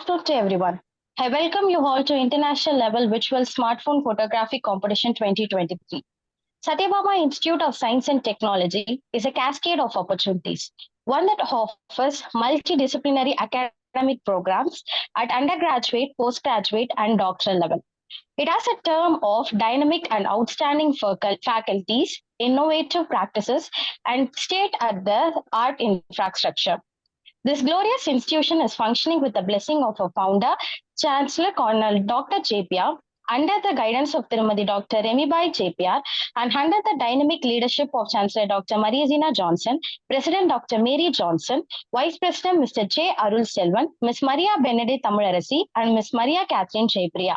afternoon to everyone. I welcome you all to International Level Virtual Smartphone Photography Competition 2023. Satyabhama Institute of Science and Technology is a cascade of opportunities, one that offers multidisciplinary academic programs at undergraduate, postgraduate, and doctoral level. It has a term of dynamic and outstanding faculties, innovative practices, and state-at-the-art infrastructure. This glorious institution is functioning with the blessing of our founder, Chancellor Colonel Dr. JPR, under the guidance of Tirumadi Dr. Remibai JPR, and under the dynamic leadership of Chancellor Dr. Mariazina Johnson, President Dr. Mary Johnson, Vice President Mr. J. Arul Selvan, Ms. Maria Benedict Tamilarasi, and Ms. Maria Catherine Jaipriya.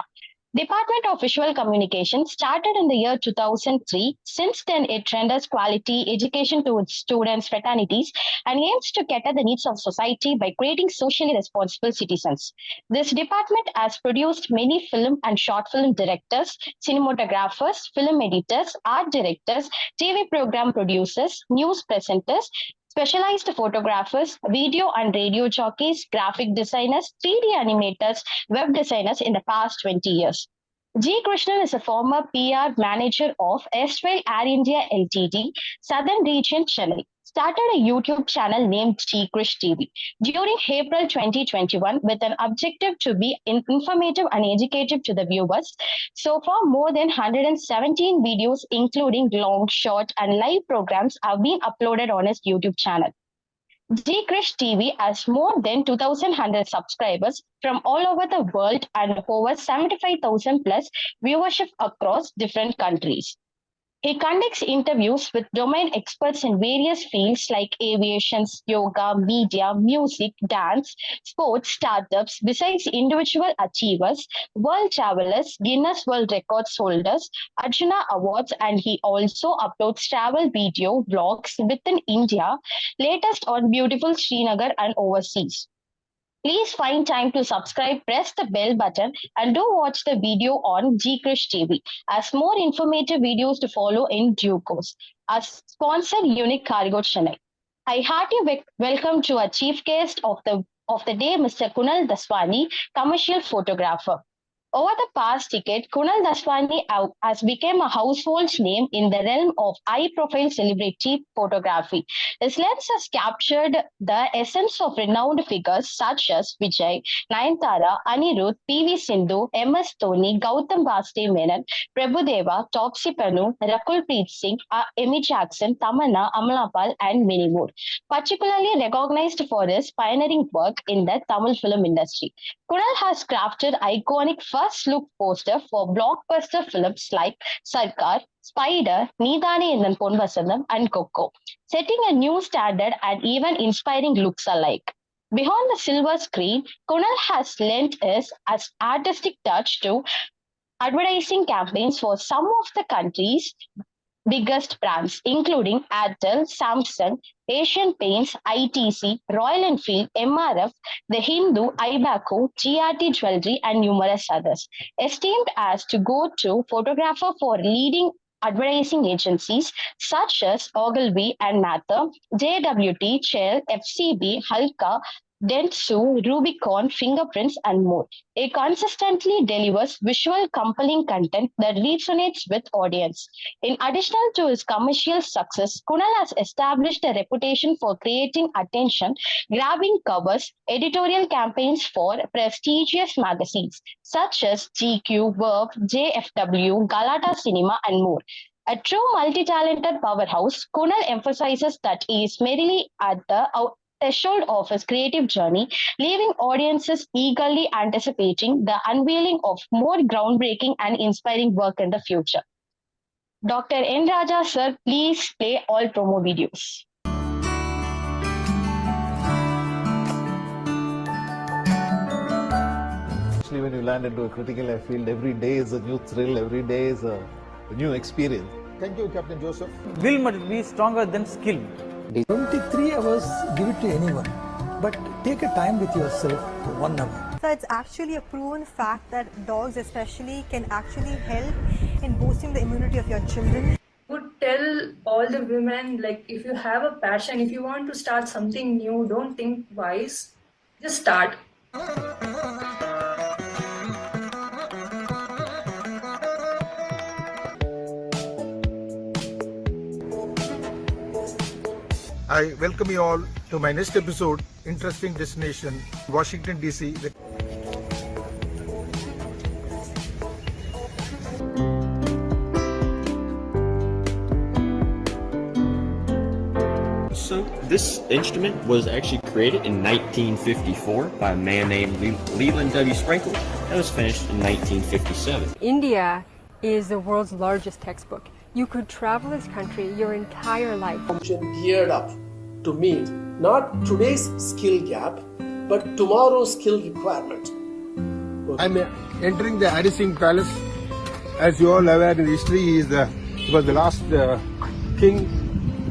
Department of Visual Communication started in the year 2003. Since then, it renders quality education to its students, fraternities, and aims to cater the needs of society by creating socially responsible citizens. This department has produced many film and short film directors, cinematographers, film editors, art directors, TV program producers, news presenters, specialized photographers, video and radio jockeys, graphic designers, 3D animators, web designers in the past 20 years. G. Krishnan is a former PR manager of erstwhile Air India Ltd, Southern Region, Chennai. Started a YouTube channel named KRISH TV during April 2021 with an objective to be informative and educative to the viewers. So far, more than 117 videos, including long, short, and live programs, have been uploaded on his YouTube channel. KRISH TV has more than 2,100 subscribers from all over the world and over 75,000 plus viewership across different countries. He conducts interviews with domain experts in various fields like aviation, yoga, media, music, dance, sports, startups, besides individual achievers, world travelers, Guinness World Records holders, Arjuna Awards, and he also uploads travel video vlogs within India, latest on beautiful Srinagar and overseas. Please find time to subscribe, press the bell button, and do watch the video on KRISH TV as more informative videos to follow in due course. Our sponsor, Unique Cargo Chennai. I heartily welcome to our chief guest of the day, Mr. Kunal Daswani, commercial photographer. Over the past decade, Kunal Daswani has become a household name in the realm of high-profile celebrity photography. His lens has captured the essence of renowned figures such as Vijay, Nayanthara, Anirudh, P.V. Sindhu, M.S. Dhoni, Gautam Menon, Prabhudeva, Taupsee Pannu, Rakul Preet Singh, Amy Jackson, Tamanna, Amala Pal, and many more. Particularly recognized for his pioneering work in the Tamil film industry. Kunal has crafted iconic first-look poster for blockbuster films like Sarkar, Spider, Needane Ennan Pon Vasandam, and Coco, setting a new standard and even inspiring looks alike. Beyond the silver screen, Kunal has lent his artistic touch to advertising campaigns for some of the country's biggest brands, including Airtel, Samsung, Asian Paints, ITC, Royal Enfield, MRF, The Hindu, Ibaco, GRT Jewelry, and numerous others. Esteemed as to go-to photographer for leading advertising agencies such as Ogilvy and Mather, JWT, Shell, FCB, Halka, Dentsu, Rubicon, Fingerprints, and more. It consistently delivers visual compelling content that resonates with audience. In addition to his commercial success, Kunal has established a reputation for creating attention-grabbing covers, editorial campaigns for prestigious magazines such as GQ, Verve, JFW, Galata Cinema, and more. A true multi-talented powerhouse, Kunal emphasizes that he is merely at the threshold of his creative journey, leaving audiences eagerly anticipating the unveiling of more groundbreaking and inspiring work in the future. Dr. N. Raja, sir, please play all promo videos. Especially when you land into a critical air field, every day is a new thrill, every day is a new experience. Thank you, Captain Joseph. Will must be stronger than skill. 23 hours, give it to anyone, but take a time with yourself for 1 hour. So it's actually a proven fact that dogs especially can actually help in boosting the immunity of your children. Would tell all the women, like, if you have a passion, if you want to start something new, don't think twice, just start. I welcome you all to my next episode, Interesting Destination, Washington, D.C. So this instrument was actually created in 1954 by a man named Leland W. Sprinkle and was finished in 1957. India is the world's largest textbook. You could travel this country your entire life. Geared up to meet not today's skill gap, but tomorrow's skill requirement. I'm entering the Hari Singh Palace. As you all are aware in history, he was the last king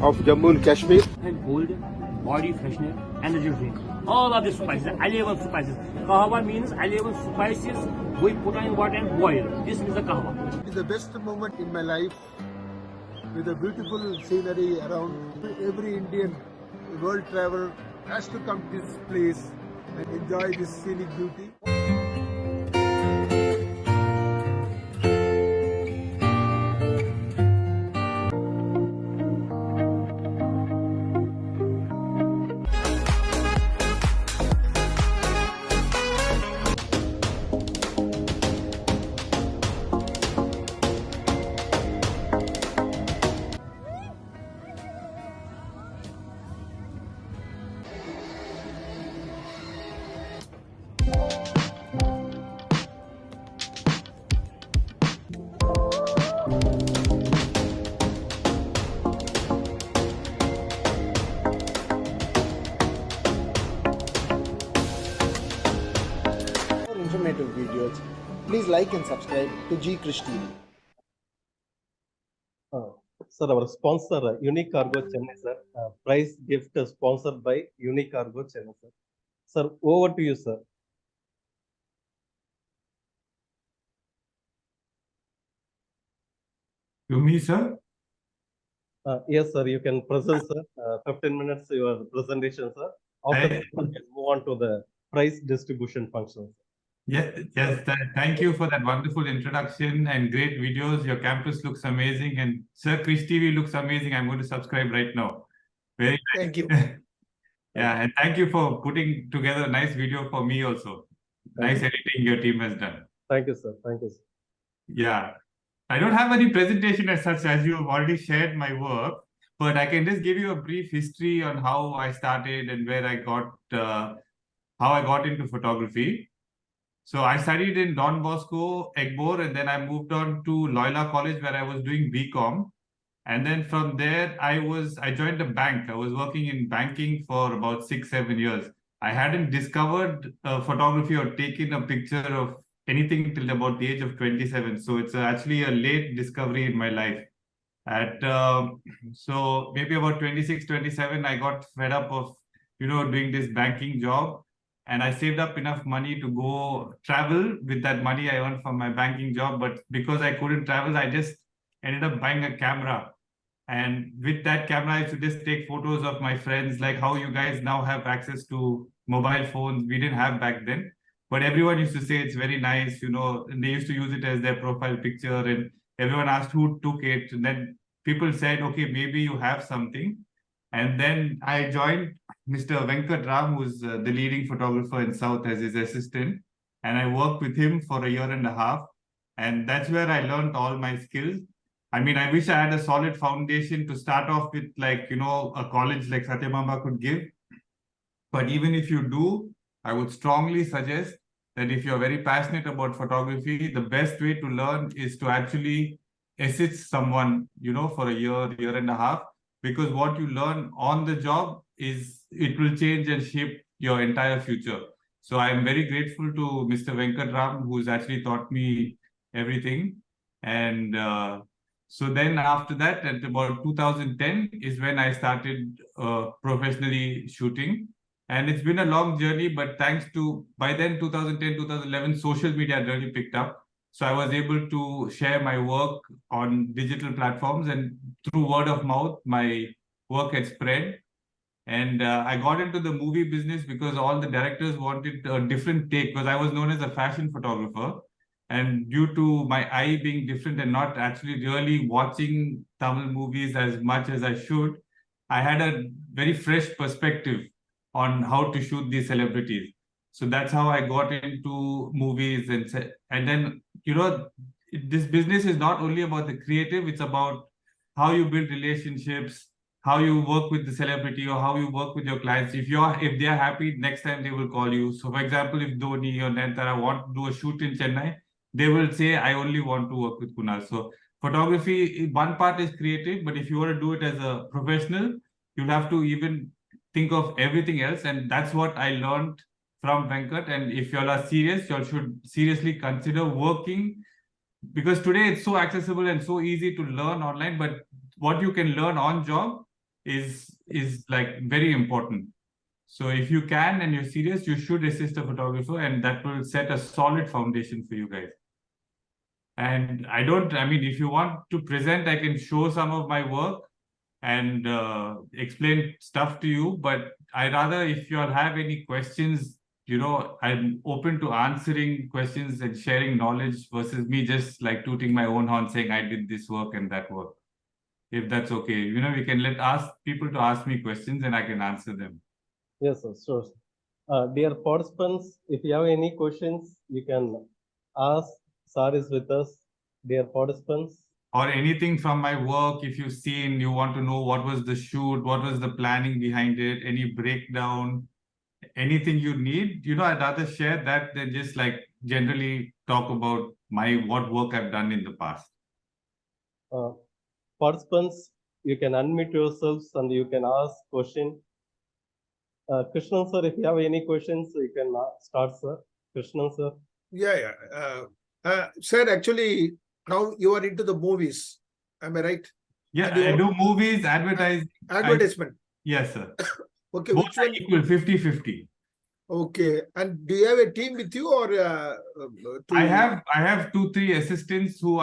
of Jammu and Kashmir. And cold, body freshener, energy drink. All of the spices, 11 spices. Kahwa means 11 spices we put in water and boil. This is the kahwa. It is the best moment in my life with the beautiful scenery around. Every Indian world traveler has to come to this place and enjoy this scenic beauty. Informative videos, please like and subscribe to KRISH TV. Sir, our sponsor, Unique Cargo Chennai, sir. Prize gift sponsored by Unique Cargo Chennai, sir. Sir, over to you, sir. To me, sir? Yes, sir, you can present, sir. 15 minutes your presentation, sir. After that, we can move on to the prize distribution function. Yes, thank you for that wonderful introduction and great videos. Your campus looks amazing, and Sir KRISH TV looks amazing. I'm going to subscribe right now. Very nice. Thank you. Yeah, and thank you for putting together a nice video for me also. Nice editing your team has done. Thank you, sir. Thank you, sir. Yeah, I don't have any presentation as such, as you have already shared my work, but I can just give you a brief history on how I started and where I got, how I got into photography. So I studied in Don Bosco, Egmore, and then I moved on to Loyola College where I was doing BCom. And then from there, I joined a bank. I was working in banking for about 6-7 years. I hadn't discovered photography or taken a picture of anything till about the age of 27. So it's actually a late discovery in my life. So maybe about 26, 27, I got fed up of, doing this banking job. And I saved up enough money to go travel with that money I earned from my banking job. But because I couldn't travel, I just ended up buying a camera. And with that camera, I used to just take photos of my friends, like how you guys now have access to mobile phones. We didn't have back then. But everyone used to say it's very nice, and they used to use it as their profile picture. And everyone asked who took it. And then people said, okay, maybe you have something. And then I joined Mr. Venkat Ram, who's the leading photographer in South, as his assistant. And I worked with him for a year and a half. And that's where I learned all my skills. I mean, I wish I had a solid foundation to start off with, like, a college like Sathyabama could give. But even if you do, I would strongly suggest that if you're very passionate about photography, the best way to learn is to actually assist someone, for a year and a half. Because what you learn on the job it will change and shape your entire future. So I'm very grateful to Mr. Venkat Ram, who's actually taught me everything. And so then after that, at about 2010 is when I started professionally shooting. And it's been a long journey, but thanks to, by then, 2010, 2011, social media had really picked up. So I was able to share my work on digital platforms, and through word of mouth, my work had spread. And I got into the movie business because all the directors wanted a different take, because I was known as a fashion photographer. And due to my eye being different and not actually really watching Tamil movies as much as I should, I had a very fresh perspective on how to shoot these celebrities. So that's how I got into movies, and then, you know, this business is not only about the creative, it's about how you build relationships, how you work with the celebrity, or how you work with your clients. If they are happy, next time they will call you. So for example, if Dhoni or Nayantara want to do a shoot in Chennai, they will say, I only want to work with Kunal. So photography, one part is creative, but if you want to do it as a professional, you'll have to even think of everything else. And that's what I learned from Venkat. And if you all are serious, you all should seriously consider working, because today it's so accessible and so easy to learn online, but what you can learn on job is like very important. So if you can and you're serious, you should assist a photographer, and that will set a solid foundation for you guys. And I mean, if you want to present, I can show some of my work and explain stuff to you, but I rather, if you all have any questions, you know, I'm open to answering questions and sharing knowledge versus me just like tooting my own horn saying I did this work and that work. If that's okay, you know, we can ask people to ask me questions and I can answer them. Yes, sir, sure. Dear participants, if you have any questions, you can ask. Sir is with us. Dear participants. Or anything from my work, if you've seen, you want to know what was the shoot, what was the planning behind it, any breakdown, anything you need, you know, I'd rather share that than just like generally talk about what work I've done in the past. Participants, you can unmute yourselves and you can ask question. Krishnan sir, if you have any questions, you can start, sir. Krishnan sir. Yeah. Sir, actually, now you are into the movies. Am I right? Yeah, I do movies, advertisement. Yes, sir. Okay, both which one? Equal, 50-50. Okay, and do you have a team with you, or I have 2-3 assistants who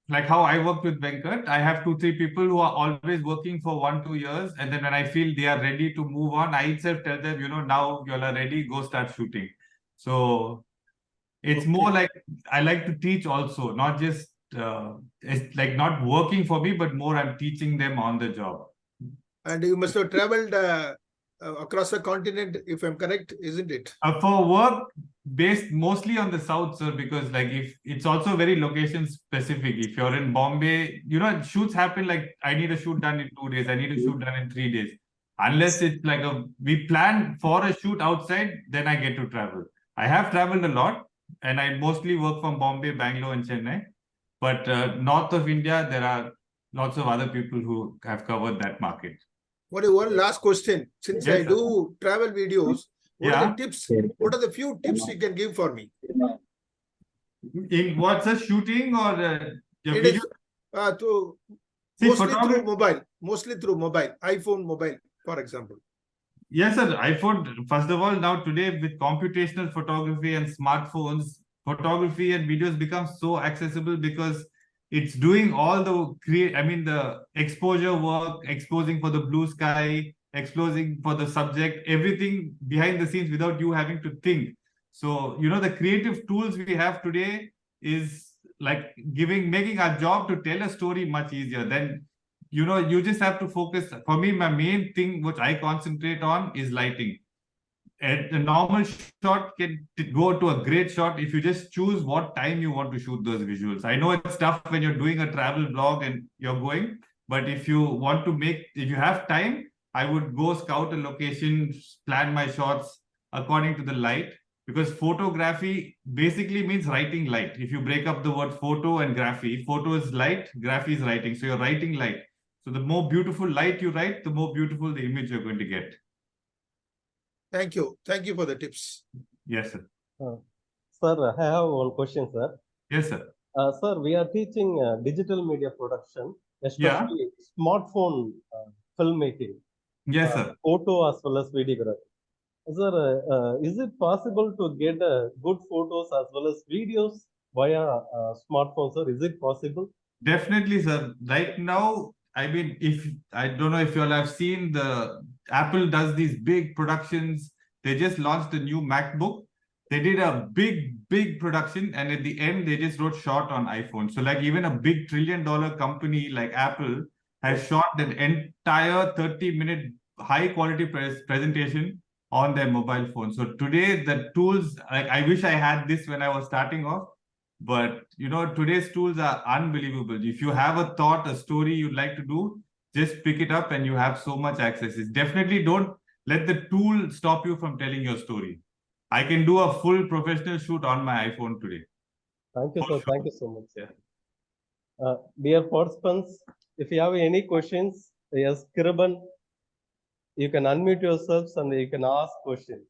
like how I worked with Venkat. I have 2-3 people who are always working for 1-2 years, and then when I feel they are ready to move on, I itself tell them, you know, now you all are ready, go start shooting. So it's more like I like to teach also, not just it's like not working for me, but more I'm teaching them on the job. And you must have traveled across the continent, if I'm correct, isn't it? For work, based mostly on the south, sir, because like if it's also very location specific. If you're in Bombay, you know, shoots happen like I need a shoot done in 2 days, I need a shoot done in 3 days. Unless it's like we plan for a shoot outside, then I get to travel. I have traveled a lot, and I mostly work from Bombay, Bangalore, and Chennai. But north of India, there are lots of other people who have covered that market. One last question. Since Yes, I do travel videos, what are Yeah. the tips? What are the few tips you can give for me? In what's a shooting or your It video? is mostly through mobile, iPhone mobile, for example. Yes, sir. iPhone, first of all, now today with computational photography and smartphones, photography and videos become so accessible because it's doing all the exposure work, exposing for the blue sky, exposing for the subject, everything behind the scenes without you having to think. So, you know, the creative tools we have today is like making our job to tell a story much easier. Then, you know, you just have to focus. For me, my main thing which I concentrate on is lighting. A normal shot can go to a great shot if you just choose what time you want to shoot those visuals. I know it's tough when you're doing a travel vlog and you're going, but if you have time, I would go scout a location, plan my shots according to the light, because photography basically means writing light. If you break up the word photo and graphy, photo is light, graphy is writing. So you're writing light. So the more beautiful light you write, the more beautiful the image you're going to get. Thank you. Thank you for the tips. Yes, sir. Sir, I have one question, sir. Yes, sir. Sir, we are teaching digital media production, especially smartphone filmmaking. Yes, sir. Photo as well as videography. Sir, is it possible to get good photos as well as videos via smartphone, sir? Is it possible? Definitely, sir. Right now, I mean, I don't know if you all have seen, Apple does these big productions. They just launched a new MacBook. They did a big production, and at the end, they just wrote short on iPhone. So like even a big $1 trillion company like Apple, has shot an entire 30-minute high quality presentation on their mobile phone. So today the tools, like I wish I had this when I was starting off, but you know, today's tools are unbelievable. If you have a thought, a story you'd like to do, just pick it up and you have so much access. It's definitely don't let the tool stop you from telling your story. I can do a full professional shoot on my iPhone today. Thank you, sir. Thank you so much. Yeah. Dear participants, if you have any questions, yes, Kiraban, you can unmute yourselves and you can ask questions.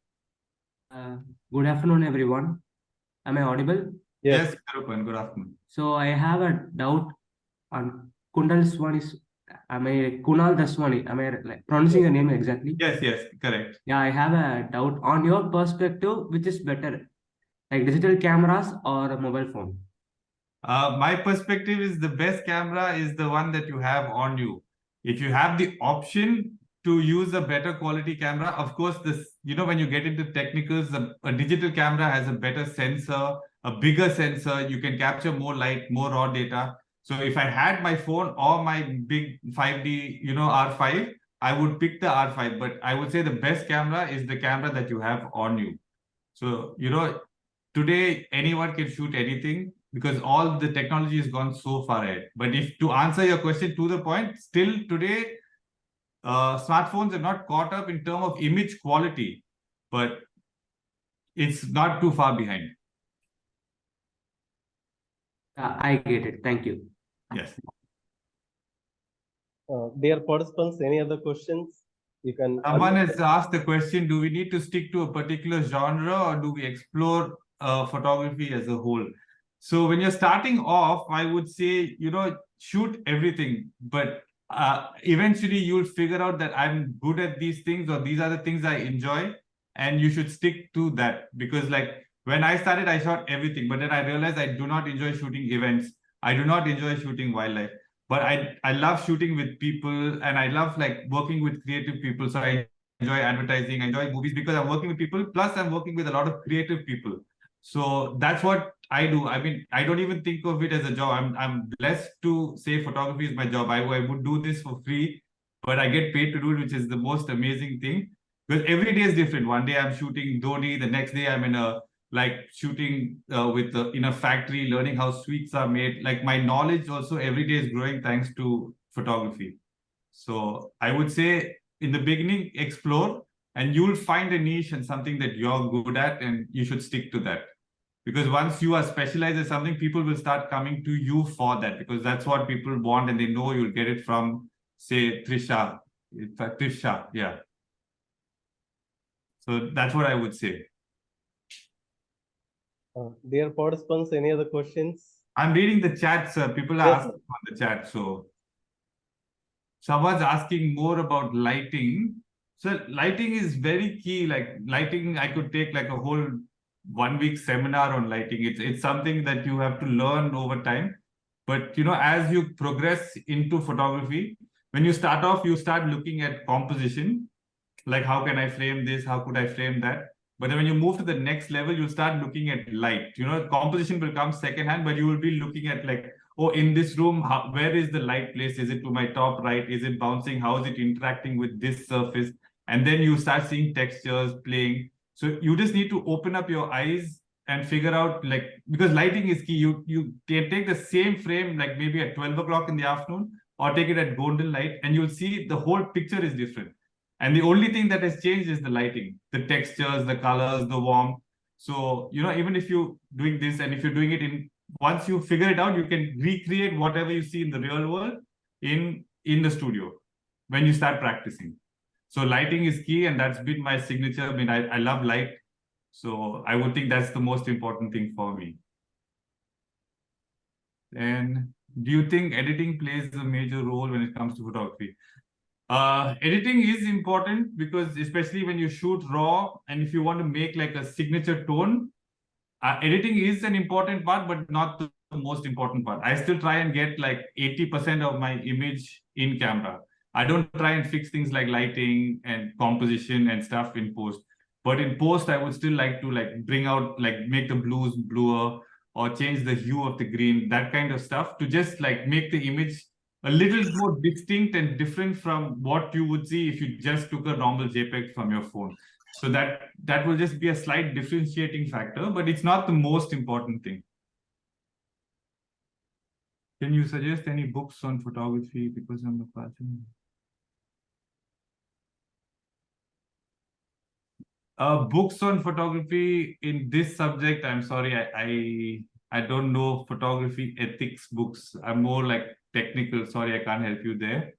Good afternoon, everyone. Am I audible? Yes, Kiraban, good afternoon. So I have a doubt on Kunal Daswani. Kunal Daswani? Am I like pronouncing the name exactly? Yes, correct. Yeah, I have a doubt. On your perspective, which is better, like digital cameras or a mobile phone? My perspective is the best camera is the one that you have on you. If you have the option to use a better quality camera, of course, this, you know, when you get into technicals, a digital camera has a better sensor, a bigger sensor. You can capture more light, more raw data. So if I had my phone or my big 5D, you know, R5, I would pick the R5. But I would say the best camera is the camera that you have on you. So, you know, today anyone can shoot anything because all the technology has gone so far ahead. But if to answer your question to the point, still today, smartphones are not caught up in terms of image quality, but it's not too far behind. I get it. Thank you. Yes. Dear participants, any other questions? You can. Someone has asked the question, do we need to stick to a particular genre or do we explore photography as a whole? So when you're starting off, I would say, you know, shoot everything, but eventually you'll figure out that I'm good at these things or these are the things I enjoy, and you should stick to that. Because like when I started, I shot everything, but then I realized I do not enjoy shooting events. I do not enjoy shooting wildlife, but I love shooting with people and I love like working with creative people. So I enjoy advertising, I enjoy movies because I'm working with people, plus I'm working with a lot of creative people. So that's what I do. I mean, I don't even think of it as a job. I'm blessed to say photography is my job. I would do this for free, but I get paid to do it, which is the most amazing thing. Because every day is different. One day I'm shooting Dhoni, the next day I'm in a shooting in a factory, learning how sweets are made. Like my knowledge also every day is growing thanks to photography. So I would say in the beginning, explore, and you'll find a niche and something that you're good at, and you should stick to that. Because once you are specialized in something, people will start coming to you for that, because that's what people want and they know you'll get it from, say, Trisha. Yeah. So that's what I would say. Dear participants, any other questions? I'm reading the chat, sir. People are asking on the chat. So someone's asking more about lighting. So lighting is very key. Like lighting, I could take like a whole 1 week seminar on lighting. It's something that you have to learn over time. But you know, as you progress into photography, when you start off, you start looking at composition. Like how can I frame this? How could I frame that? But then when you move to the next level, you start looking at light. You know, composition will come secondhand, but you will be looking at like, oh, in this room, where is the light placed? Is it to my top right? Is it bouncing? How is it interacting with this surface? And then you start seeing textures playing. So you just need to open up your eyes and figure out, like, because lighting is key. You can take the same frame, like maybe at 12 o'clock in the afternoon, or take it at golden light, and you'll see the whole picture is different. And the only thing that has changed is the lighting, the textures, the colors, the warmth. So, you know, even if you're doing this and if you're doing it once you figure it out, you can recreate whatever you see in the real world in the studio when you start practicing. So lighting is key, and that's been my signature. I mean, I love light. So I would think that's the most important thing for me. And do you think editing plays a major role when it comes to photography? Editing is important because especially when you shoot raw and if you want to make like a signature tone, editing is an important part, but not the most important part. I still try and get like 80% of my image in camera. I don't try and fix things like lighting and composition and stuff in post. But in post, I would still like to like bring out, like make the blues bluer or change the hue of the green, that kind of stuff to just like make the image a little more distinct and different from what you would see if you just took a normal JPEG from your phone. So that will just be a slight differentiating factor, but it's not the most important thing. Can you suggest any books on photography, because I'm a passion? Books on photography in this subject, I'm sorry, I don't know photography ethics books. I'm more like technical. Sorry, I can't help you there.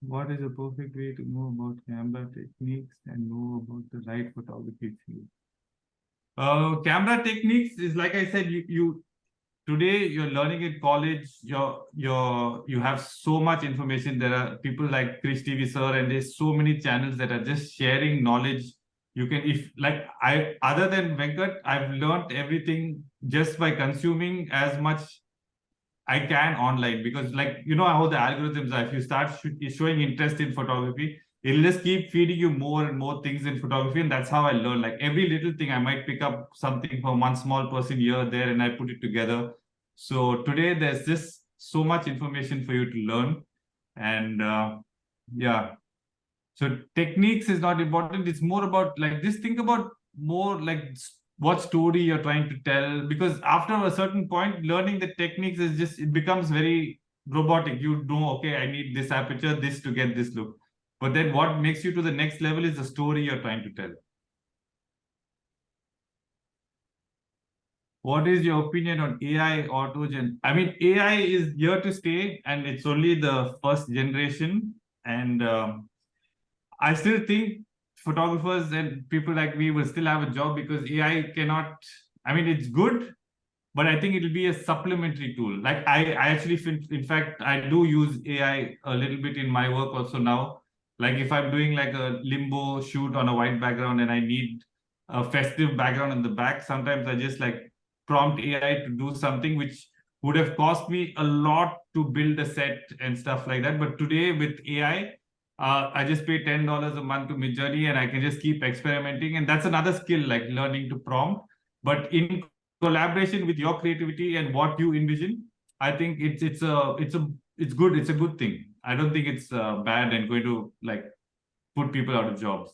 What is a perfect way to know about camera techniques and know about the right photography field? Camera techniques is, like I said, today you're learning in college, you have so much information. There are people like KRISH TV sir, and there's so many channels that are just sharing knowledge. You can, other than Venkat, I've learned everything just by consuming as much I can online, because you know how the algorithms are. If you start showing interest in photography, it'll just keep feeding you more and more things in photography. And that's how I learn. Like every little thing, I might pick up something from one small person here, there, and I put it together. So today there's just so much information for you to learn. And yeah, so techniques is not important. It's more about just think about more what story you're trying to tell, because after a certain point, learning the techniques is just, it becomes very robotic. You know, okay, I need this aperture, this to get this look. But then what makes you to the next level is the story you're trying to tell. What is your opinion on AI autogen? I mean, AI is here to stay, and it's only the first generation. And I still think photographers and people like me will still have a job, because AI cannot, I mean, it's good, but I think it'll be a supplementary tool. Like I actually, in fact, I do use AI a little bit in my work also now. Like if I'm doing like a limbo shoot on a white background and I need a festive background in the back, sometimes I just prompt AI to do something which would have cost me a lot to build a set and stuff like that. But today with AI, I just pay $10 a month to Midjourney, and I can just keep experimenting. And that's another skill, like learning to prompt. But in collaboration with your creativity and what you envision, I think it's good. It's a good thing. I don't think it's bad and going to put people out of jobs.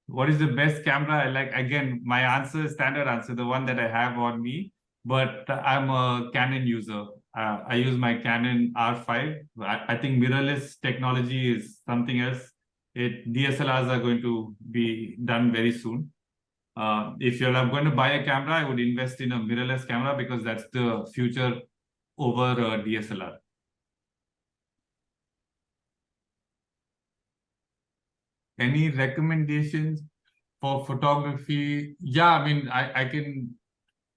What is the best camera I like? Again, my answer is standard answer, the one that I have on me, but I'm a Canon user. I use my Canon R5. I think mirrorless technology is something else. DSLRs are going to be done very soon. If you're going to buy a camera, I would invest in a mirrorless camera, because that's the future over DSLR. Any recommendations for photography? Yeah, I mean,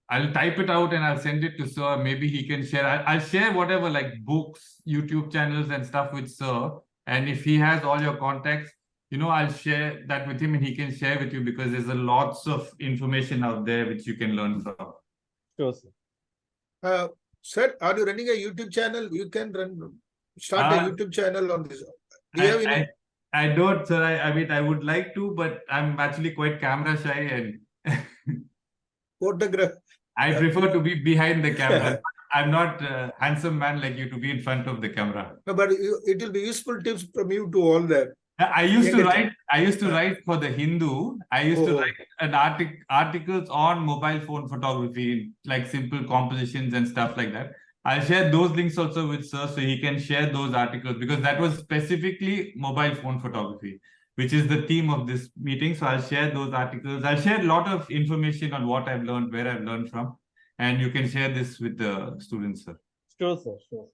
I'll type it out and I'll send it to Sir. Maybe he can share. I'll share whatever, books, YouTube channels and stuff with Sir. And if he has all your contacts, I'll share that with him, and he can share with you, because there's lots of information out there which you can learn from. Sure, sir. Sir, are you running a YouTube channel? You can start a YouTube channel on this. Do you have any? I don't, sir. I mean, I would like to, but I'm actually quite camera shy, and photograph. I prefer to be behind the camera. I'm not a handsome man like you to be in front of the camera. No, but it will be useful tips from you to all that. I used to write for the Hindu. I used to write articles on mobile phone photography, like simple compositions and stuff like that. I'll share those links also with Sir, so he can share those articles, because that was specifically mobile phone photography, which is the theme of this meeting. So I'll share those articles. I'll share a lot of information on what I've learned, where I've learned from, and you can share this with the students, sir. Sure, sir. Sure.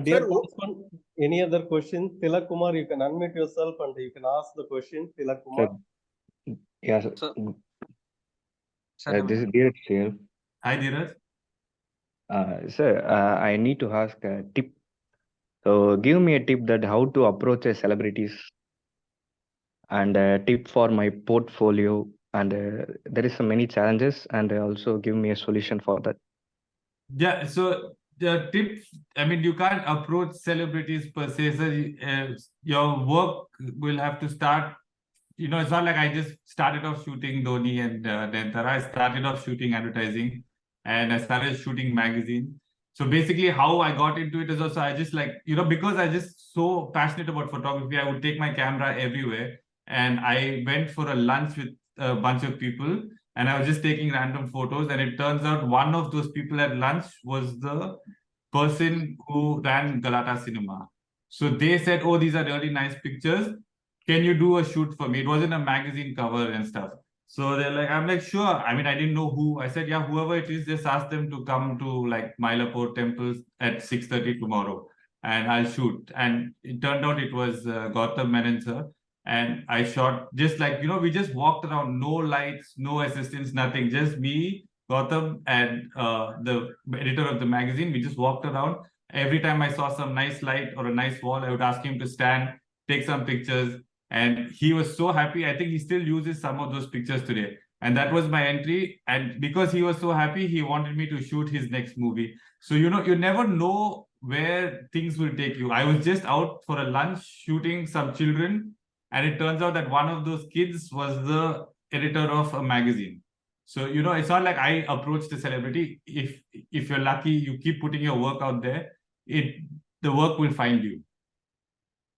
Dear participant, any other questions? Tilak Kumar, you can unmute yourself and you can ask the question. Tilak Kumar. Yes, sir. This is Dheeraj here. Hi, Dheeraj. Sir, I need to ask a tip. So give me a tip that how to approach a celebrities, and a tip for my portfolio. And there is so many challenges, and also give me a solution for that. Yeah, so the tips, I mean, you can't approach celebrities per se. So, your work will have to start it's not like I just started off shooting Dhoni and Dentara. I started off shooting advertising, and I started shooting magazine. So basically, how I got into it is also I just like, because I just so passionate about photography, I would take my camera everywhere, and I went for a lunch with a bunch of people, and I was just taking random photos. And it turns out one of those people at lunch was the person who ran Galata Cinema. So they said, "Oh, these are really nice pictures. Can you do a shoot for me?" It wasn't a magazine cover and stuff. So they're like, I'm like, sure. I mean, I didn't know who. I said, yeah, whoever it is, just ask them to come to like Mylapore temples at 6:30 tomorrow, and I'll shoot. And it turned out it was Gautam Menon sir. And I shot just like, we just walked around, no lights, no assistants, nothing, just me, Gautam, and the editor of the magazine. We just walked around. Every time I saw some nice light or a nice wall, I would ask him to stand, take some pictures. And he was so happy. I think he still uses some of those pictures today. And that was my entry. And because he was so happy, he wanted me to shoot his next movie. So, you never know where things will take you. I was just out for a lunch shooting some children. And it turns out that one of those kids was the editor of a magazine. So, it's not like I approached a celebrity. If you're lucky, you keep putting your work out there, the work will find you.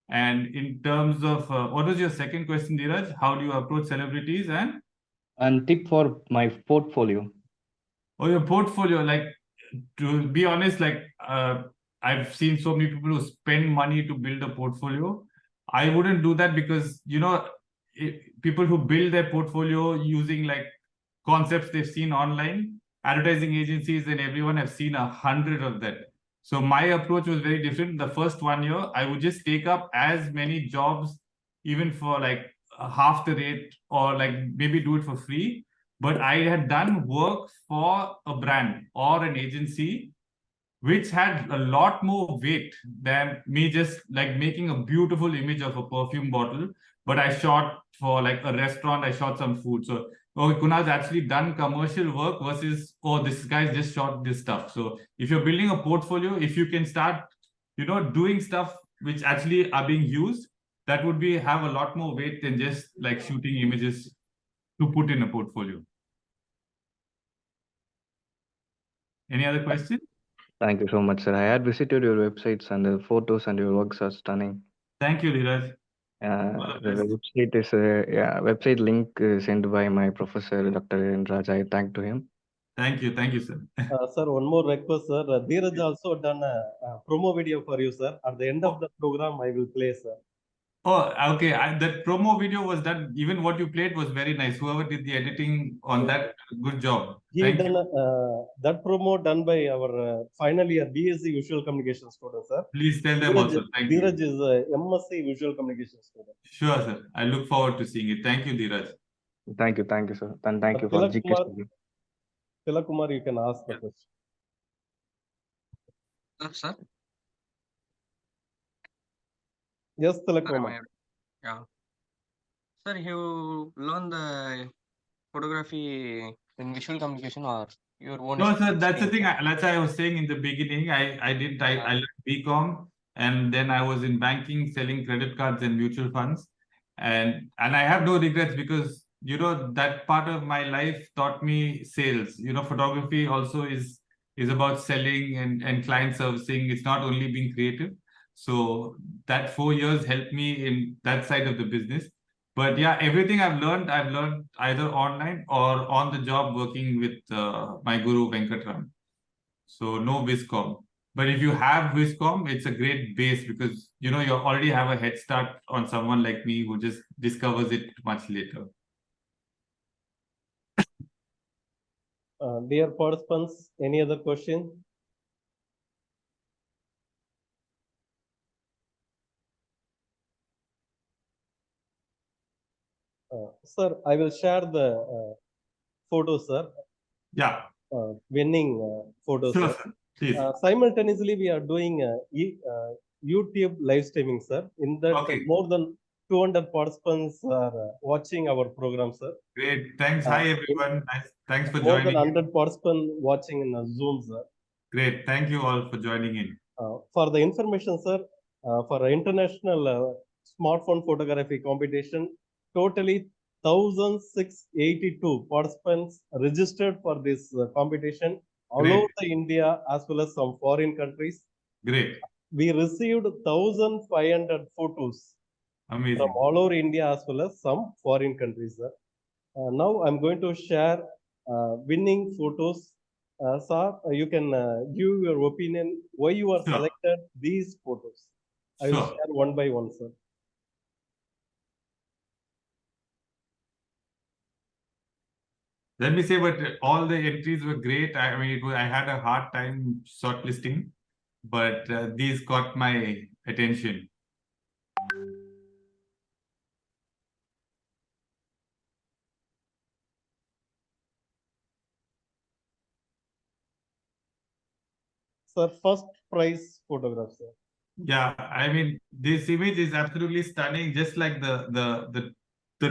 And in terms of, what was your second question, Dheeraj? How do you approach celebrities and tip for my portfolio? Oh, your portfolio, like, to be honest, like, I've seen so many people who spend money to build a portfolio. I wouldn't do that because, people who build their portfolio using like concepts they've seen online, advertising agencies and everyone have seen 100 of that. So my approach was very different. The first 1 year, I would just take up as many jobs, even for like half the rate, or like maybe do it for free. But I had done work for a brand or an agency which had a lot more weight than me just like making a beautiful image of a perfume bottle. But I shot for like a restaurant, I shot some food. So, okay, Kunal's actually done commercial work versus, oh, this guy's just shot this stuff. So if you're building a portfolio, if you can start, doing stuff which actually are being used, that would have a lot more weight than just like shooting images to put in a portfolio. Any other questions? Thank you so much, sir. I had visited your websites and the photos and your works are stunning. Thank you, Dheeraj. The website is website link sent by my professor, Dr. Raj. I thank to him. Thank you, sir. Sir, one more request, sir. Dheeraj also done a promo video for you, sir. At the end of the program, I will play, sir. Oh, okay. That promo video was done. Even what you played was very nice. Whoever did the editing on that, good job. He done that promo done by our final year BSc Visual Communication student, sir. Please tell them also. Thank you. Dheeraj is a MSc Visual Communication student. Sure, sir. I look forward to seeing it. Thank you, Dheeraj. Thank you, sir. And thank you for Tilakumar, you can ask the question. Sir? Yes, Tilakumar. Yeah. Sir, you learned the photography in visual communication or your own? No, sir, that's the thing. That's why I was saying in the beginning, I learned BCom, and then I was in banking, selling credit cards and mutual funds. And I have no regrets because, that part of my life taught me sales. Photography also is about selling and client servicing. It's not only being creative. So that 4 years helped me in that side of the business. But yeah, everything I've learned either online or on the job working with my guru Venkatram. So no Viscom. But if you have Viscom, it's a great base because you already have a head start on someone like me who just discovers it much later. Dear participants, any other question? Sir, I will share the photos, sir. Yeah. Winning photos. Sure, sir. Please. Simultaneously, we are doing YouTube live streaming, sir. In that, more than 200 participants are watching our program, sir. Great. Thanks. Hi, everyone. Thanks for more joining. More than 100 participants watching in Zoom, sir. Great. Thank you all for joining in. For the information, sir, for international smartphone photography competition totally 1,682 participants registered for this competition all Great. over the India as well as some foreign countries. Great. We received 1,500 photos Amazing. from all over India as well as some foreign countries. Now I'm going to share winning photos. Sir, you can give your opinion why you are selected these photos. I will share one by one, sir. Let me say, but all the entries were great. I mean, I had a hard time shortlisting, but these caught my attention. Sir, first prize photograph, sir. Yeah, I mean, this image is absolutely stunning. Just like the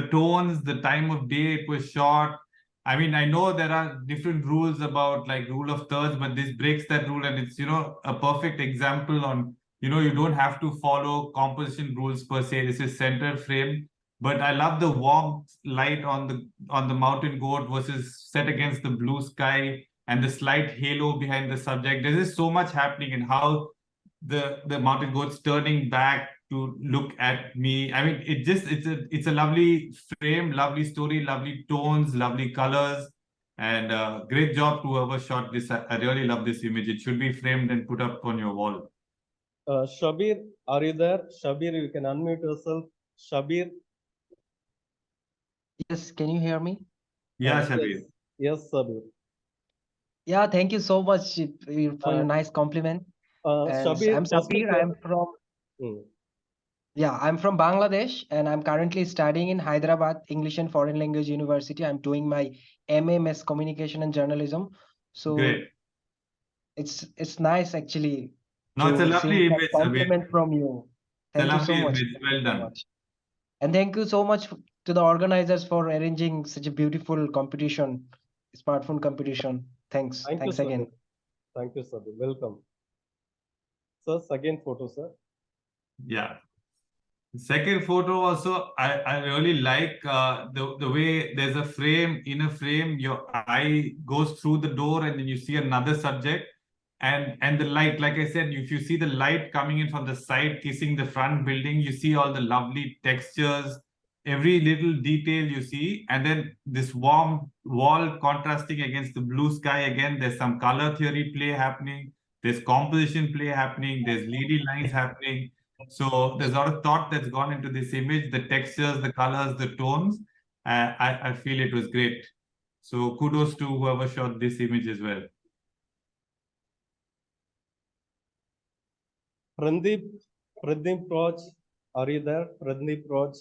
tones, the time of day it was shot. I mean, I know there are different rules about like rule of thirds, but this breaks that rule, and it's a perfect example on you don't have to follow composition rules per se. This is center frame, but I love the warm light on the mountain goat versus set against the blue sky and the slight halo behind the subject. There is so much happening, and how the mountain goats turning back to look at me. I mean, it's a lovely frame, lovely story, lovely tones, lovely colors, and great job to whoever shot this. I really love this image. It should be framed and put up on your wall. Shabir, are you there? Shabir, you can unmute yourself. Shabir. Yes, can you hear me? Yeah, Shabir. Yes, Shabir. Yeah, thank you so much for your nice compliment. And Shabir, I'm Sapir. I'm from Bangladesh, and I'm currently studying in Hyderabad English and Foreign Language University. I'm doing my MA Mass Communication and Journalism. So Great. it's nice actually No, it's a to lovely see image, Shabir. compliment from you. It's a Thank you so lovely much. image. Well done. And thank you so much to the organizers for arranging such a beautiful competition, smartphone competition. Thanks. Thank Thanks you, again. Shabir. Thank you, Shabir. Welcome. Sir, second photo, sir. Yeah. Second photo also, I really like the way there's a frame. In a frame, your eye goes through the door and then you see another subject, and the light, like I said, if you see the light coming in from the side kissing the front building, you see all the lovely textures, every little detail you see, and then this warm wall contrasting against the blue sky. Again, there's some color theory play happening, there's composition play happening, there's leady lines happening. So there's a lot of thought that's gone into this image, the textures, the colors, the tones. I feel it was great. So kudos to whoever shot this image as well. Prandeep Raj, are you there? Prandeep Raj.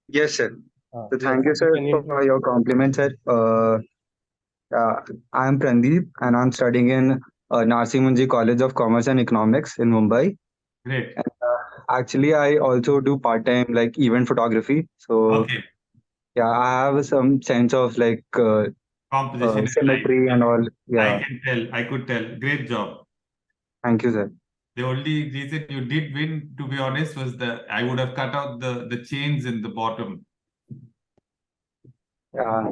Yes, sir. So Yes, thank you, sir, for your compliment, sir. I am Prandeep, and I'm studying in Narsi Munji College of Commerce and Economics in Mumbai. Great. And, actually, I also do part-time like event photography. So yeah, I have some sense of like Composition and symmetry light. and all. Yeah. I can tell. I could tell. Great job. Thank you, sir. The only reason you did win, to be honest, was I would have cut out the chains in the bottom. Yeah.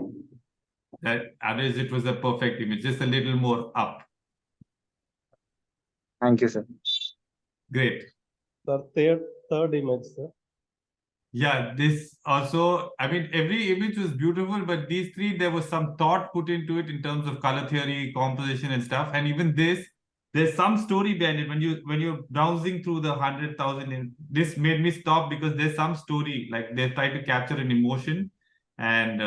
Otherwise, it was a perfect image, just a little more up. Thank you, sir. Great. Sir, third image, sir. Yeah, this also, I mean, every image was beautiful, but these three, there was some thought put into it in terms of color theory, composition and stuff. And even this, there's some story behind it. When you're browsing through the 100,000, this made me stop because there's some story, like they try to capture an emotion. And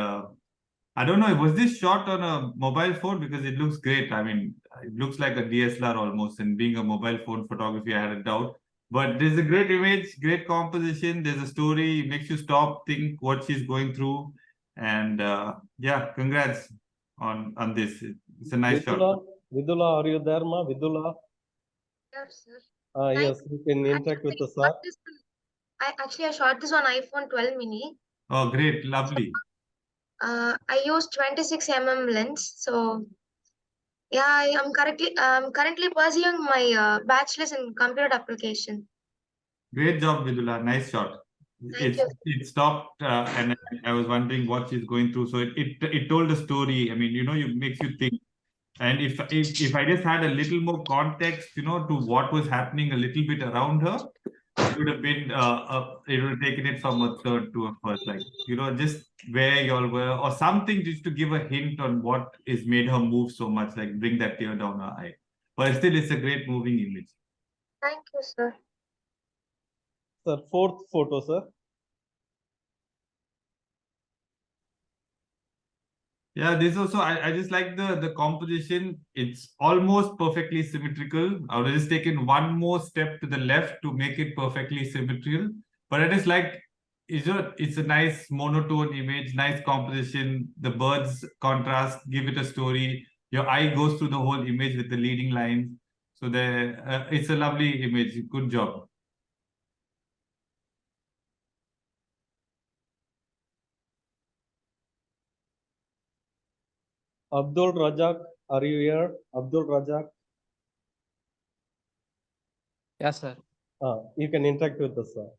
I don't know, was this shot on a mobile phone? Because it looks great. I mean, it looks like a DSLR almost, and being a mobile phone photography, I had a doubt. But there's a great image, great composition. There's a story, it makes you stop, think what she's going through. And yeah, congrats on this. It's a nice shot. Vidula, are you there, ma? Vidula? Yes, sir. Yes, you can interact with the sir. I shot this on iPhone 12 mini. Oh, great, lovely. I used 26mm lens. So yeah, I'm currently pursuing my bachelor's in computer application. Great job, Vidula. Nice shot. It stopped, and I was wondering what she's going through. So it told a story. I mean, you makes you think. And if I just had a little more context, to what was happening a little bit around her, it would have been it would have taken it from a third to a first, like just where y'all were, or something, just to give a hint on what is made her move so much, like bring that tear down her eye. But still, it's a great moving image. Thank you, sir. Sir, fourth photo, sir. Yeah, this also, I just like the composition. It's almost perfectly symmetrical. I would have just taken one more step to the left to make it perfectly symmetrical. But I just like, it's a nice monotone image, nice composition. The birds contrast, give it a story. Your eye goes through the whole image with the leading lines. So it's a lovely image. Good job. Abdul Razak, are you here? Abdul Razak? Yes, sir. You can interact with us, sir.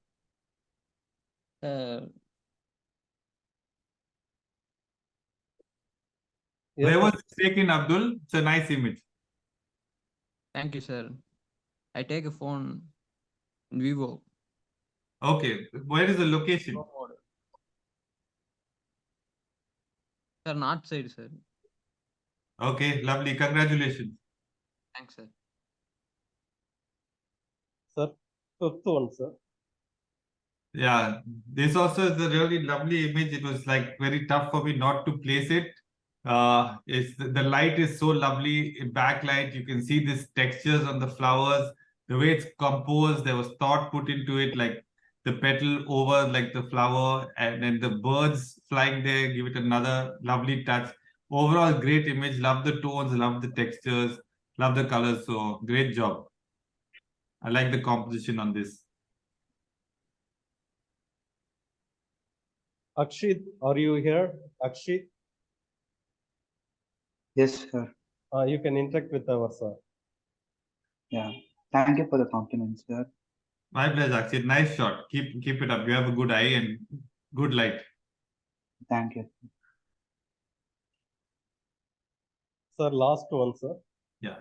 There was mistake in Abdul. It's a nice image. Thank you, sir. I take a phone Vivo. Okay, where is the location? Sir, north side, sir. Okay, lovely. Congratulations. Thanks, sir. Sir, fifth one, sir. Yeah, this also is a really lovely image. It was like very tough for me not to place it. It's the light is so lovely, backlight. You can see these textures on the flowers, the way it's composed. There was thought put into it, like the petal over like the flower, and then the birds flying there give it another lovely touch. Overall, great image. Love the tones, love the textures, love the colors. So great job. I like the composition on this. Akshit, are you here? Akshit? Yes, sir. You can interact with our sir. Yeah. Thank you for the compliments, sir. My pleasure, Akshit. Nice shot. Keep it up. You have a good eye and good light. Thank you. Sir, last one, sir. Yeah.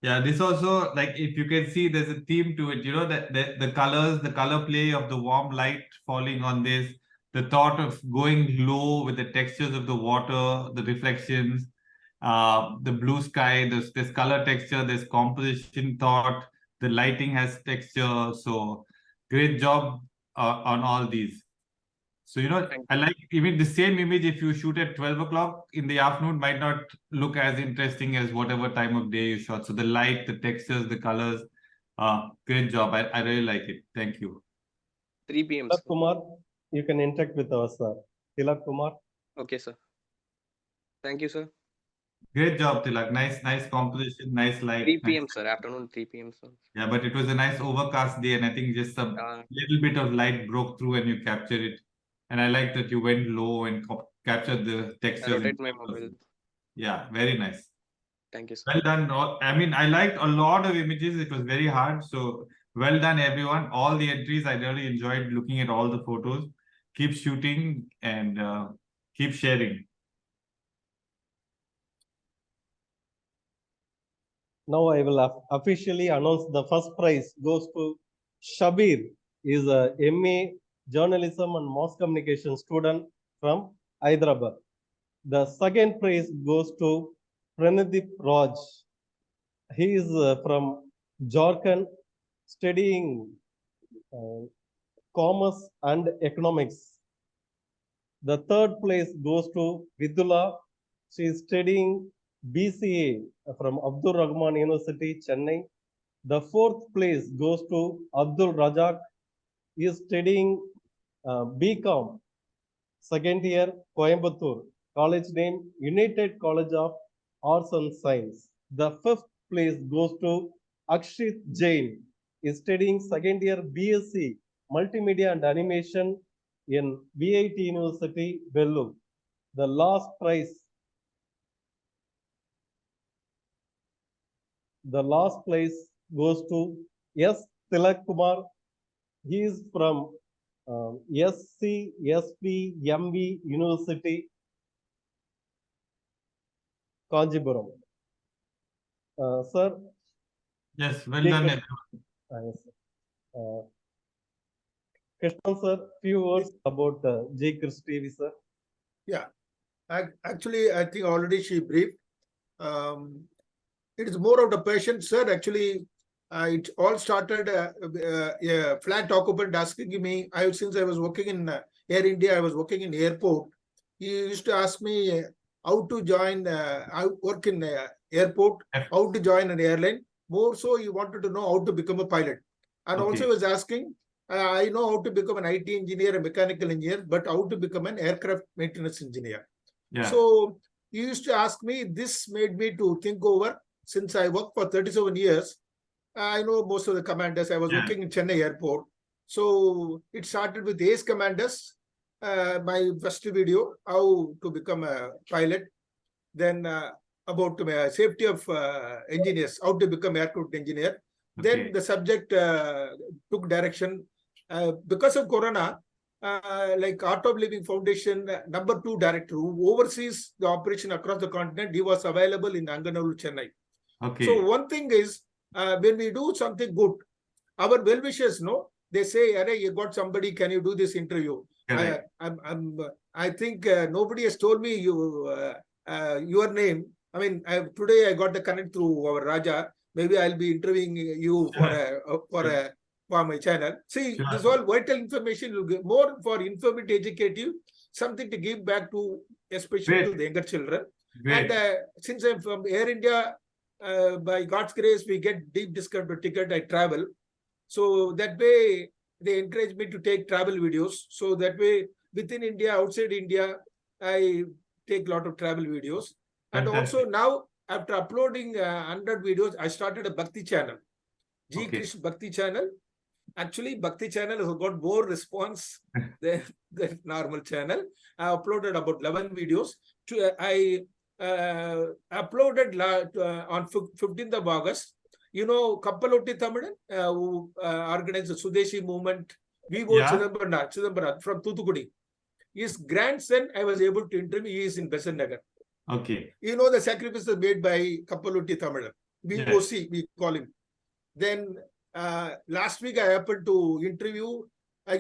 Yeah, this also, like, if you can see, there's a theme to it, that the colors, the color play of the warm light falling on this, the thought of going low with the textures of the water, the reflections, the blue sky, there's color texture, there's composition thought, the lighting has texture. So great job on all these. So, I like even the same image, if you shoot at 12 o'clock in the afternoon, might not look as interesting as whatever time of day you shot. So the light, the textures, the colors, great job. I really like it. Thank you. 3 p.m. Tilak Kumar, you can interact with us, sir. Tilak Kumar. Okay, sir. Thank you, sir. Great job, Tilak. Nice composition, nice light. 3 p.m., sir. Afternoon, 3 p.m., sir. Yeah, but it was a nice overcast day, and I think just a little bit of light broke through and you captured it. And I like that you went low and captured the texture. Rotate my mobile. Yeah, very nice. Thank you, sir. Well done. I mean, I liked a lot of images. It was very hard. So well done, everyone. All the entries, I really enjoyed looking at all the photos. Keep shooting and keep sharing. Now I will officially announce the first prize goes to Shabir. He is a MA Journalism and Mass Communication student from Hyderabad. The second prize goes to Pranadip Raj. He is from Jharkhand, studying commerce and economics. The third place goes to Vidula. She is studying BCA from Abdul Rahman University, Chennai. The fourth place goes to Abdul Razak. He is studying BCom, second year, Coimbatore. College name, United College of Arts and Science. The fifth place goes to Akshit Jain. He is studying second year BSc, Multimedia and Animation in VIT University, Vellore. The last prize goes to S. Tilak Kumar. He is from SCSPMV University, Kanjipuram. Sir. Yes, well done, everyone. Yes. Krishnan sir, few words about KRISH TV, sir. Yeah, actually, I think already she briefed. It is more of the passion, sir. Actually, it all started a flat occupant asking me. Since I was working in Air India, I was working in airport. He used to ask me how to join. I work in airport. How to join an airline. More so, he wanted to know how to become a pilot, and also was asking. I know how to become an IT engineer, a mechanical engineer, but how to become an aircraft maintenance engineer. Yeah. So he used to ask me. This made me to think over. Since I worked for 37 years, I know most of the commanders. I was working in Chennai airport. So it started with ace commanders. My first video, how to become a pilot. Then about safety of engineers, how to become aircraft engineer. Then the subject took direction. Because of Corona, like Art of Living Foundation, number 2 director who oversees the operation across the continent, he was available in Anganallur, Chennai. Okay. So one thing is, when we do something good, our well-wishers know, they say, "Arey, you got somebody, can you do this interview?" I think nobody has told me your name. I mean, today I got the connect through our Raja. Maybe I'll be interviewing you for my channel. See, this all vital information will get more for informative, educative, something to give back to, especially to the younger children. And since I'm from Air India, by God's grace, we get deep discount ticket. I travel, so that way they encourage me to take travel videos. So that way, within India, outside India, I take a lot of travel videos. And also now, after uploading 100 videos, I started a Bhakti channel, KRISH Bhakti channel. Actually, Bhakti channel has got more response than the normal channel. I uploaded about 11 videos. I uploaded on 15th of August. You know, Kappalotti Tamilan, who organized the Sudeshi movement, Vivo Chidambaran from Thuthukudi. His grandson, I was able to interview. He is in Besant Nagar. Okay. You know the sacrifices made by Kappalotti Tamilan. VOC, we call him. Then last week I happened to interview,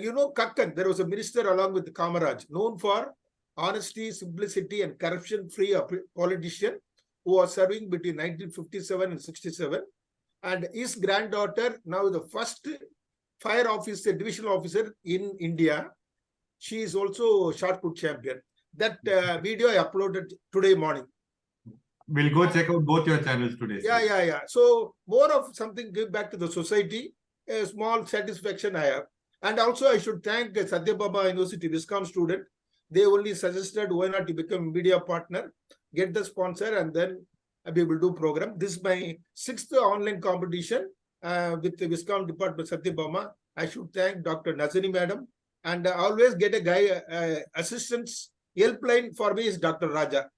you know, Kakkan. There was a minister along with Kamaraj, known for honesty, simplicity, and corruption-free politician who was serving between 1957 and 67. And his granddaughter, now the first fire officer, divisional officer in India. She is also shot put champion. That video I uploaded today morning. We'll go check out both your channels today. Yeah. So more of something give back to the society, a small satisfaction I have. And also I should thank Sathyabama University Viscom student. They only suggested why not to become media partner, get the sponsor, and then I'll be able to do program. This is my 6th online competition with the Viscom department Sathyabama. I should thank Dr. Nazani madam. And I always get a guy, assistants, helpline for me is Dr. Raja.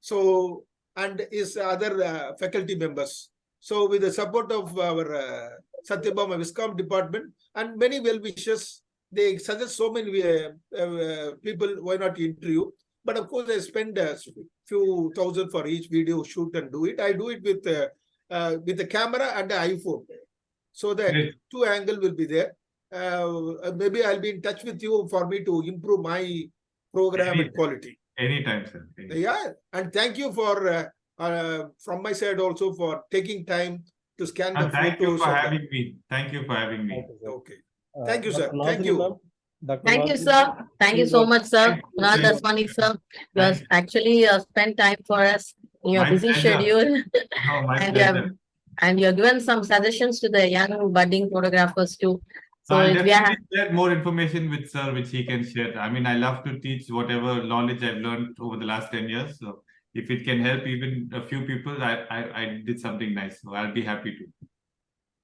So, and his other faculty members. So with the support of our Sathyabama Viscom department and many well-wishers, they suggest so many people, why not interview? But of course, I spend a few thousand for each video shoot and do it. I do it with the camera and the iPhone. So that 2 angle will be there. Maybe I'll be in touch with you for me to improve my program and quality. Anytime, sir. Anytime. Yeah, and thank you for from my side also for taking time to scan the thank photos. You for having me. Thank you for having me. Okay. Thank you, sir. Thank you. Thank you, sir. Thank you so much, sir. Kunal Daswani, sir. You have actually spent time for us in your busy schedule. And you have given some suggestions to the young budding photographers too. So I'll definitely share more information with sir, which he can share. I mean, I love to teach whatever knowledge I've learned over the last 10 years. So if it can help even a few people, I did something nice. So I'll be happy to.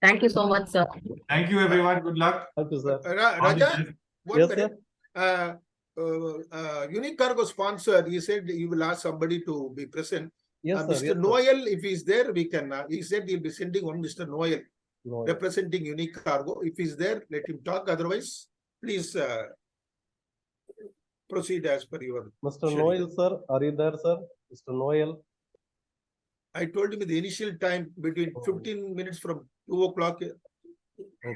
Thank you so much, sir. Thank you, everyone. Good luck. Thank you, sir. Raja, yes, sir. Unique Cargo sponsor, he said he will ask somebody to be present. Yes, sir. Mr. Noel, if he's there, we can. He said he'll be sending one Mr. Noel. representing Unique Cargo. If he's there, let him talk. Otherwise, please proceed as per your Mr. schedule. Noel, sir, are you there, sir? Mr. Noel. I told him the initial time between 15 minutes from 2 o'clock.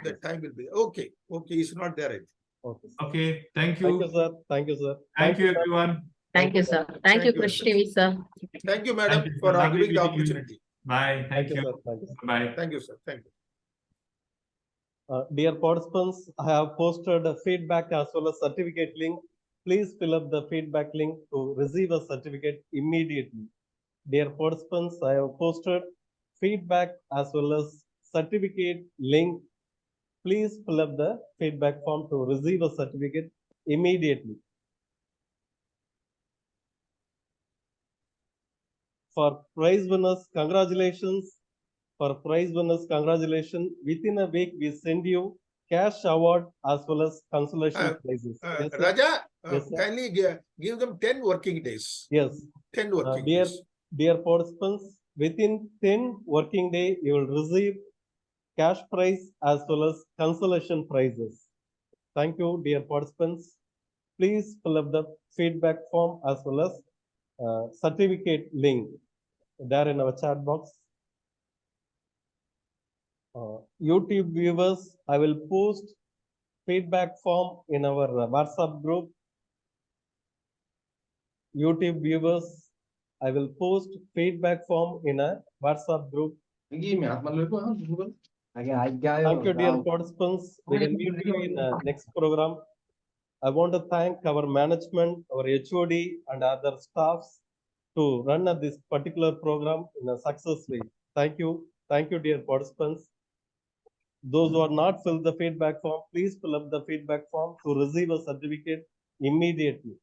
The time will be okay. Okay, he's not there. I think. Okay. Okay. Thank you. Thank you, sir. Thank you, sir. Thank you, sir. everyone. Thank you, sir. Thank you, KRISH TV, sir. Thank you, madam, Thank you, for sir. Lovely giving the meeting you. opportunity. Bye. Thank you. sir. Thank you, sir. Bye. Thank you, sir. Thank you. Dear participants, I have posted a feedback as well as certificate link. Please fill up the feedback link to receive a certificate immediately. Dear participants, I have posted feedback as well as certificate link. Please fill up the feedback form to receive a certificate immediately. For prize winners, congratulations. For prize winners, congratulations. Within a week, we send you cash award as well as consolation prizes. Yes, sir. Raja, Yes, sir. kindly give them 10 working days. Yes. 10 working days. Dear participants, within 10 working days, you will receive cash prize as well as consolation prizes. Thank you, dear participants. Please fill up the feedback form as well as certificate link there in our chat box. YouTube viewers, I will post feedback form in our WhatsApp group. YouTube viewers, I will post feedback form in a WhatsApp group. Thank you, dear participants. We will meet you in the next program. I want to thank our management, our HOD, and other staffs to run this particular program in a success way. Thank you. Thank you, dear participants. Those who are not filled the feedback form, please fill up the feedback form to receive a certificate immediately.